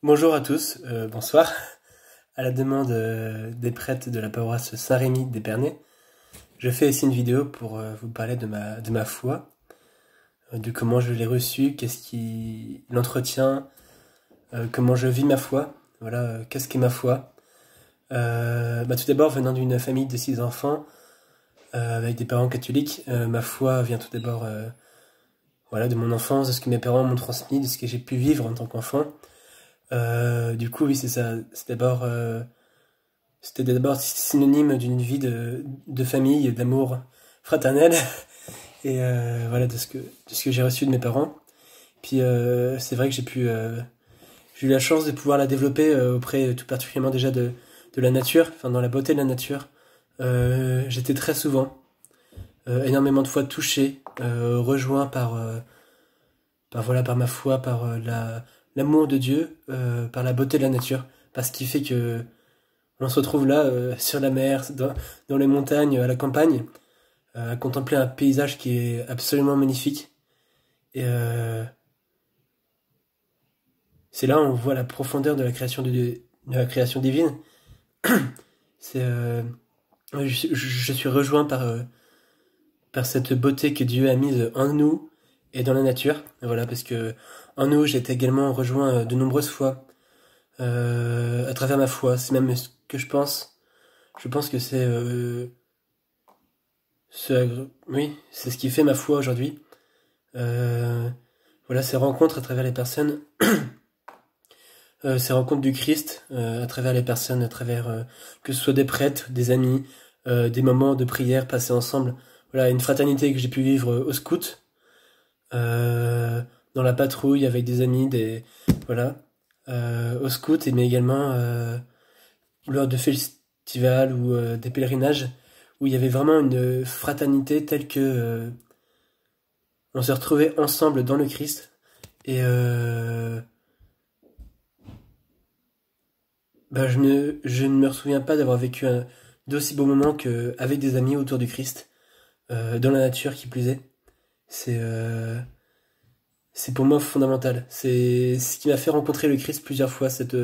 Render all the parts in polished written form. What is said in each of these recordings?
Bonjour à tous, bonsoir. À la demande des prêtres de la paroisse Saint-Rémy d'Épernay, je fais ici une vidéo pour vous parler de ma foi, de comment je l'ai reçue, qu'est-ce qui l'entretient, comment je vis ma foi. Voilà, qu'est-ce qu'est ma foi. Tout d'abord, venant d'une famille de 6 enfants, avec des parents catholiques, ma foi vient tout d'abord de mon enfance, de ce que mes parents m'ont transmis, de ce que j'ai pu vivre en tant qu'enfant. Du coup, oui, c'est ça. C'était d'abord synonyme d'une vie de famille, d'amour fraternel, et de ce que j'ai reçu de mes parents. Puis c'est vrai que j'ai eu la chance de pouvoir la développer auprès tout particulièrement déjà de la nature, enfin dans la beauté de la nature. J'étais très souvent, énormément de fois touché, rejoint par ma foi, par l'amour de Dieu, par la beauté de la nature, par ce qui fait que on se retrouve là, sur la mer, dans les montagnes, à la campagne, à contempler un paysage qui est absolument magnifique. Et c'est là où on voit la profondeur de la création de la création divine. C'est, je suis rejoint par cette beauté que Dieu a mise en nous et dans la nature. Voilà, parce que en nous, j'ai été également rejoint de nombreuses fois à travers ma foi. C'est même ce que je pense. Je pense que oui, c'est ce qui fait ma foi aujourd'hui. Euh, Ces rencontres à travers les personnes, ces rencontres du Christ à travers les personnes, à travers que ce soit des prêtres, des amis, des moments de prière passés ensemble. Voilà, une fraternité que j'ai pu vivre au scout, euh, dans la patrouille avec des amis, au scout, mais également lors de festivals ou des pèlerinages où il y avait vraiment une fraternité telle que on se retrouvait ensemble dans le Christ et je ne me souviens pas d'avoir vécu d'aussi beaux moments qu'avec des amis autour du Christ, dans la nature qui plus est. C'est euh, c'est pour moi fondamental. C'est ce qui m'a fait rencontrer le Christ plusieurs fois, cet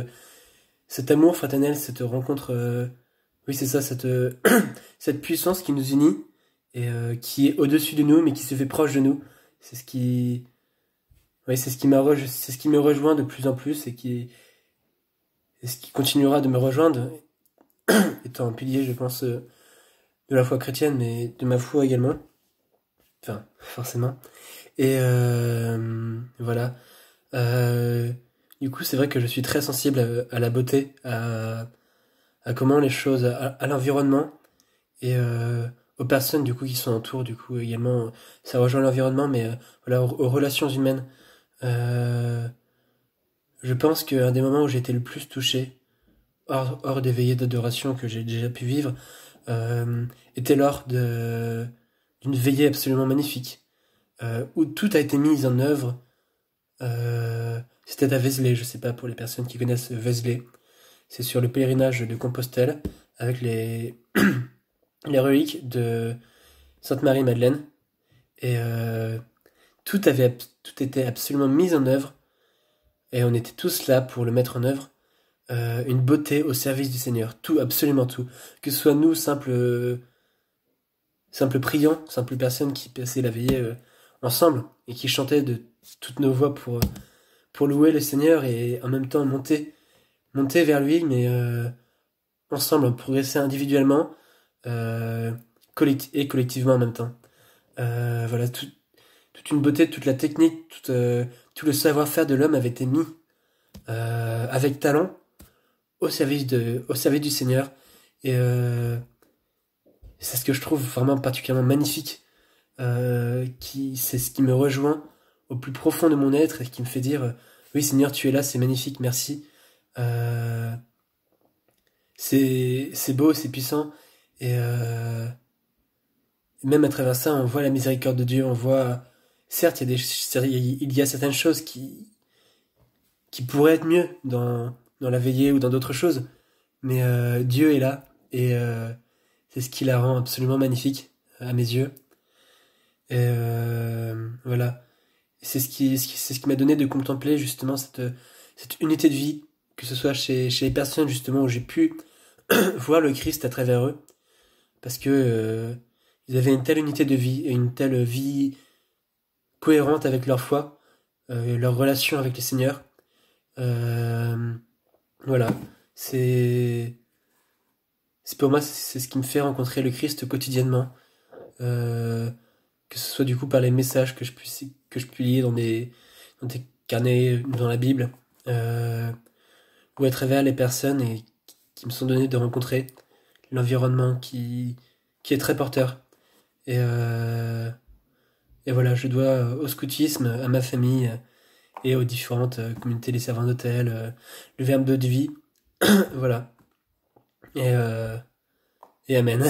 amour fraternel, cette rencontre. Oui, c'est ça, cette puissance qui nous unit et qui est au-dessus de nous, mais qui se fait proche de nous. C'est ce qui, oui, c'est ce qui me rejoint de plus en plus et ce qui continuera de me rejoindre, étant un pilier, je pense, de la foi chrétienne, mais de ma foi également. Enfin, forcément. Et voilà. Euh, du coup, c'est vrai que je suis très sensible à la beauté, à comment les choses, à l'environnement et aux personnes du coup qui sont autour. Du coup, également, ça rejoint l'environnement, mais aux relations humaines. Euh, je pense qu'un des moments où j'ai été le plus touché, hors des veillées d'adoration que j'ai déjà pu vivre, euh, était d'une veillée absolument magnifique, où tout a été mis en œuvre. C'était à Vézelay, je sais pas pour les personnes qui connaissent Vézelay. C'est sur le pèlerinage de Compostelle, avec les reliques de Sainte Marie-Madeleine. Et tout était absolument mis en œuvre, et on était tous là pour le mettre en œuvre. Une beauté au service du Seigneur, tout, absolument tout. Que ce soit nous, simples priants, simples personnes qui passaient la veillée ensemble et qui chantaient de toutes nos voix pour louer le Seigneur et en même temps monter vers lui, mais ensemble, progresser individuellement euh, et collectivement en même temps. Toute une beauté, toute la technique, tout le savoir-faire de l'homme avait été mis avec talent au service du Seigneur. Et c'est ce que je trouve vraiment particulièrement magnifique, c'est ce qui me rejoint au plus profond de mon être et qui me fait dire oui Seigneur, tu es là, c'est magnifique, merci. Euh, c'est beau, c'est puissant et même à travers ça, on voit la miséricorde de Dieu, on voit certes il y a certaines choses qui pourraient être mieux dans la veillée ou dans d'autres choses, mais Dieu est là et c'est ce qui la rend absolument magnifique à mes yeux. Et voilà. C'est ce qui m'a donné de contempler justement cette unité de vie, que ce soit chez les personnes justement où j'ai pu voir le Christ à travers eux, parce que ils avaient une telle unité de vie et une telle vie cohérente avec leur foi, leur relation avec le Seigneur. Euh, voilà, c'est c'est pour moi c'est ce qui me fait rencontrer le Christ quotidiennement. Euh, que ce soit du coup par les messages que je publie dans des carnets dans la Bible, euh, ou à travers les personnes qui me sont données de rencontrer l'environnement qui est très porteur. Et, euh, et voilà, je dois au scoutisme, à ma famille et aux différentes communautés, les servants d'hôtel, le verbe de vie, voilà. Et, euh, et amen.